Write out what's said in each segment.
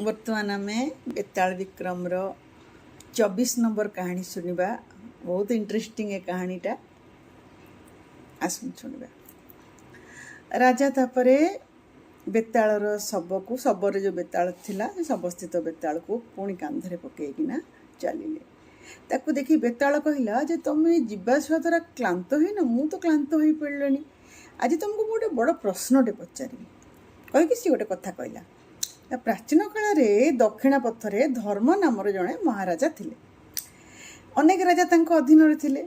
वर्तमान आम बेताल विक्रम 24 नंबर कहानी सुनिबा। बहुत इंटरेस्टिंग है कहानीटा। आसुन सुनिबा। राजा तापरे बेतालर शब शबर जो बेताल थिला शवस्थित बेताल को पुणी कांधरे पकईकिना चलिले। ताकू देखी बेताल कहला जे तुम जीवाशुआ द्वारा क्लांत हुई न, मु तो क्लांत हो पड़े। आज तुमको गोटे बड़ प्रश्नटे पचारि कहीकि सी गोटे कथा कहला। प्राचीन काल में दक्षिण पथरे धर्म नामर जड़े महाराजा थिले। अनेक राजा तांको अधीन थिले।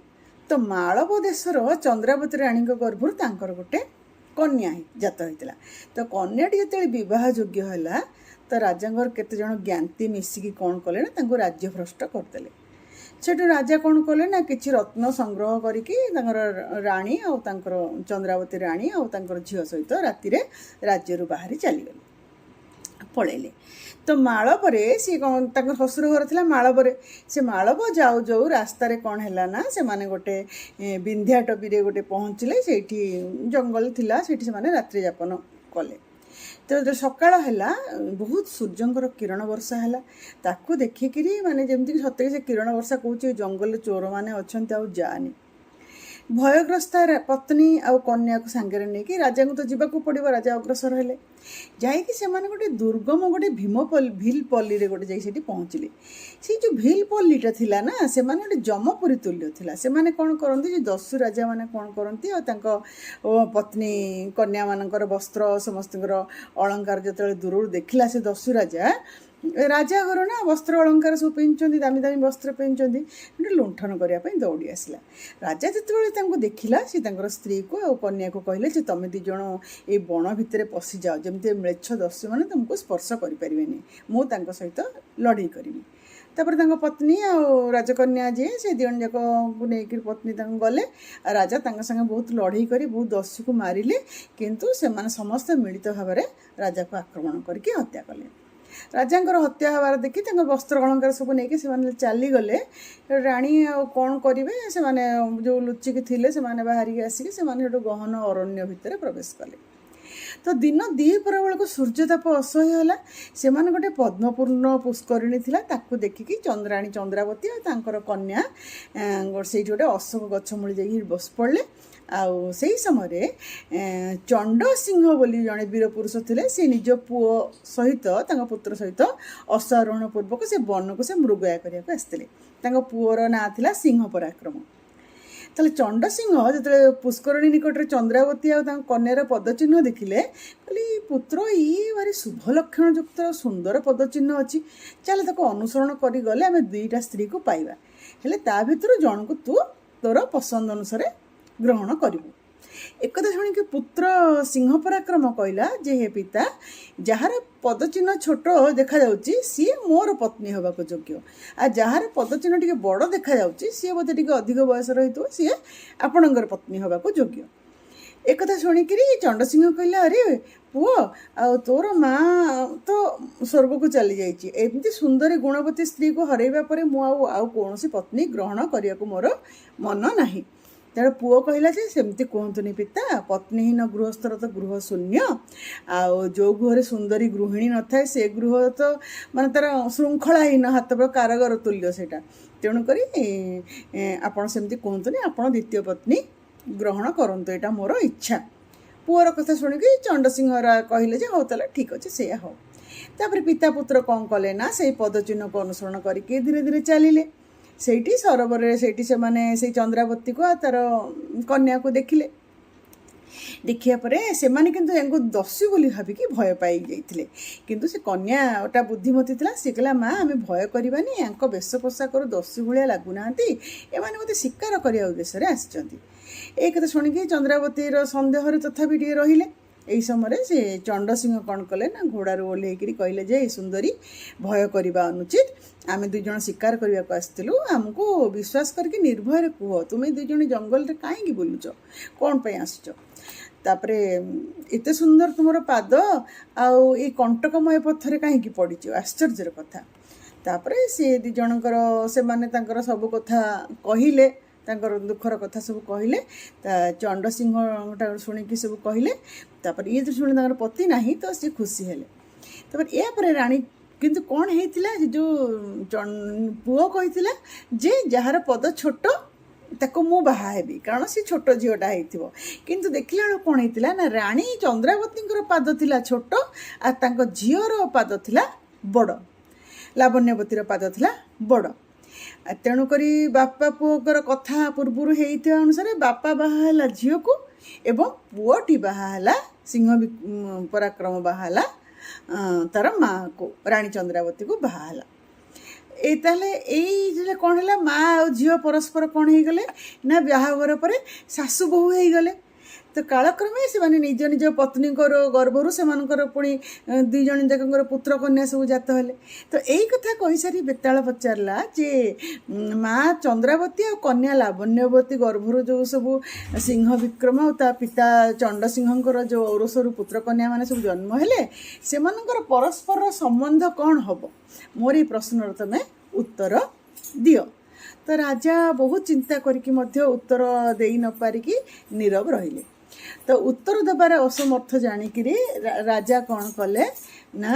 तो मालव देशर चंद्रावती राणी गर्भर तांकर गोटे कन्या जात होता। तो कन्याटी जो बह योग्य है तो राजा केते जण ज्ञाती मिसिकी कौन कले ना राज्य भ्रष्ट करदे। सेठू राजा कौन कले ना कि रत्न संग्रह करके राणी आ चंद्रावती राणी आ झील सहित राति राज्य बाहरी चलीगले पलैले। तो मालवर सी कौन शशुर घर थी मालवर से मालव जाऊ जाऊ रास्तार कौन है ना से माने गोटे विंध्या टबी गोटे पहुँचले। से जंगल थिला से रात्रि यापन कले। तो सकाळ है बहुत सूर्यंकर किरण वर्षा है ताकू देखिकी माने जमती सत्य से किरण वर्षा कहूँ जंगल चोर मैंने अच्छा जानी। भयग्रस्त पत्नी आउ कन्या को सांगे नहीं राजा को तो जीवाक पड़ो। राजा अग्रसर हेले जाकि से गोटे दुर्गम गोटे भील पल्ली रे गोटे जाई पहुँचले। से जो भील पल्लीटा थिला ना से गोटे जमपुरी तुल्य थिला। से माने कौन करती दस्यु राजा माने कौन करती पत्नी कन्या मानकर वस्त्र समस्त अलंकार जो दूर देखला से दस्यु राजा राजा घर ना वस्त्र अलंकार सब पिंधि दामी दामी वस्त्र पिंधि लुंठन करने दौड़ी आसला। राजा जो देखला सी स्त्री को आ कन्या को कहले जे तुम दिज ये बण भितर पशि जाओ जमती म्लेच्छ दस्यु मैंने तुमको स्पर्श करें मु सहित लड़ई करी। तापर पत्नी आ राजकन्या जी से दिजन जाक को लेकिन पत्नी गले राजा संगे बहुत लड़ई कर बहुत दस्यु को मारिले। किंतु से समस्त मिलित भाव राजा को आक्रमण करके हत्या कले। राजांकर हत्या हबार देखी वस्त्र अलंकार सब नहीं चलीगले। राणी कौन करेंगे से जो लुचिकी थे से बाहर आसिक से गहन अरण्य भितर प्रवेश कले। तो दिन दीपर बेलू सूर्यताप असह्य है। से गोटे पद्मपूर्ण पुष्करिणी थिला ताकू देखिकी चंद्राणी चंद्रावती और कन्या से गोटे अशोक गछमूली जाइए बस पड़े। आउ से समय चंड सिंह बोली जड़े वीर पुरुष थे से निज पुओ सहित पुत्र सहित अश्वारोहण पूर्वक से वन को से मृगया करने आसते। पुओर ना थिला सिंह पराक्रम। ताले चंड सिंह जो पुष्करणी निकट में चंद्रावती आ कन्यार पदचिन्ह देखिले कहली पुत्र ये भारी शुभ लक्षण युक्त सुंदर पदचिन्ह अच्छी चल ताको अनुसरण करी गले आम दुईटा स्त्री को पाइबा। हेले ता भितर जन को तू तोर पसंद अनुसार ग्रहण करू। एक शुणिक पुत्र सिंह पराक्रम कहला जे हे पिता जार पदचिन्ह छोट देखा जाउची सी मोर पत्नी होबाक योग्य आ जार पदचिन्ह टिके बड़ देखा जाउची सी बोधे टिके अधिक बयस रहितो सी आपणकर पत्नी होबाक योग्य। एक शुणिक चंड सिंह कहला अरे पुओ आ तोर माँ तो स्वर्ग को चली जाइए एमती सुंदरी गुणवती स्त्री को हरैबा परे मु आउ कौन पत्नी ग्रहण करने को मोर मन नाही। तेणु पुओ कहला जे सेमती कहतुनि पिता पत्नीहीन गृहस्थर तो गृह शून्य आ जो गृह सुंदरी गृहिणी न थाए से गृह तो माने तार श्रृंखलाहीन हाथ कारागर तुल्य सेटा। तेणुक आपड़ सेमती कहतुनि आपड़ द्वितीय पत्नी ग्रहण करंतु एटा मोर इच्छा। पुओर कथा शुणिकी चंड सिंह कहले जे हो ताले ठीक अच्छे से हो। तापर पिता पुत्र कौन कले ना से पदचिन्ह को अनुसरण करके धीरे धीरे चलिले। सेठी सरोवर से माने से चंद्रावती को तार कन्या को देखिले। देखिया परे से माने किंतु एंको दस्यु बोली भाविकी भय पाई जाइथिले। किंतु से कन्याटा बुद्धिमती थिला से कहला माँ आम भय करबानी एंको वेश पोशाक दस्यु भाया लगुनाहांती एमाने मते शिकार करिया उद्देश्य रे आसिचंती। एक कथा शुणिकी चंद्रावतीर संदेह तथापि टिके रहिले। यही समय से चंड सिंह कौन कले ना घोड़ार ओह्लैकि कहले जे सुंदरी भय करवा अनुचित आम दुईज शिकार करने को आसलु आमको विश्वास करके निर्भय कह तुम्हें दुईज जंगल में कहीं बुलुच कौन पे आसुच तापरे एत सुंदर तुम पाद आउ ये कंटकमय पथरे कहीं पड़ी आश्चर्यर कथा। तापरे से दी जनकर से माने सब कथा कहले दुखर कथा सब कहले। चंड सिंह शुणिकी सब कहले। तापर ये शुणी पति ना तो सी खुशी हेले। तापर या राणी କିନ୍ତୁ କ'ଣ ହେଇଥିଲା ଯେଉଁ ପୁଅ କହିଥିଲା ଯେ ଯାହାର ପଦ ଛୋଟ ତାକୁ ମୁଁ ବାହା ହେବି, କାରଣ ସେ ଛୋଟ ଝିଅଟା ହେଇଥିବ। କିନ୍ତୁ ଦେଖିଲା ବେଳକୁ କ'ଣ ହେଇଥିଲା ନା ରାଣୀ ଚନ୍ଦ୍ରାବତୀଙ୍କର ପାଦ ଥିଲା ଛୋଟ ଆଉ ତାଙ୍କ ଝିଅର ପାଦ ଥିଲା ବଡ଼, ଲାବଣ୍ୟବତୀର ପାଦ ଥିଲା ବଡ଼। ତେଣୁକରି ବାପା ପୁଅଙ୍କର କଥା ପୂର୍ବରୁ ହେଇଥିବା ଅନୁସାରେ ବାପା ବାହା ହେଲା ଝିଅକୁ ଏବଂ ପୁଅଟି ବାହା ହେଲା ସିଂହ ପରାକ୍ରମ ବାହା ହେଲା ତାର ମାଆକୁ, ରାଣୀ ଚନ୍ଦ୍ରାବତୀକୁ ବାହା ହେଲା। ଏଇ ତାହେଲେ ଏଇ କ'ଣ ହେଲା, ମା ଆଉ ଝିଅ ପରସ୍ପର କ'ଣ ହେଇଗଲେ ନା ବାହାଘର ପରେ ଶାଶୁ ବୋହୂ ହେଇଗଲେ। ତ କାଳକ୍ରମେ ସେମାନେ ନିଜ ନିଜ ପତ୍ନୀଙ୍କର ଗର୍ଭରୁ ସେମାନଙ୍କର ପୁଣି 2 ଜଣ ଯାକଙ୍କର ପୁତ୍ର କନ୍ୟା ସବୁ ଜାତ ହେଲେ। ତ ଏଇ କଥା କହିସାରି ବେତାଳ ପଚାରିଲା ଯେ ମା ଚନ୍ଦ୍ରାବତୀ ଆଉ କନ୍ୟା ଲାବଣ୍ୟବତୀ ଗର୍ଭରୁ ଯେଉଁ ସବୁ ସିଂହ ବିକ୍ରମ ଆଉ ତା ପିତା ଚଣ୍ଡସିଂହଙ୍କର ଯେଉଁ ଔରସରୁ ପୁତ୍ର କନ୍ୟାମାନେ ସବୁ ଜନ୍ମ ହେଲେ ସେମାନଙ୍କର ପରସ୍ପରର ସମ୍ବନ୍ଧ କ'ଣ ହେବ, ମୋର ଏଇ ପ୍ରଶ୍ନର ତମେ ଉତ୍ତର ଦିଅ। ତ ରାଜା ବହୁତ ଚିନ୍ତା କରିକି ମଧ୍ୟ ଉତ୍ତର ଦେଇ ନ ପାରିକି ନୀରବ ରହିଲେ। ତ ଉତ୍ତର ଦେବାର ଅସମର୍ଥ ଜାଣିକିରି ରାଜା କ'ଣ କଲେ ନା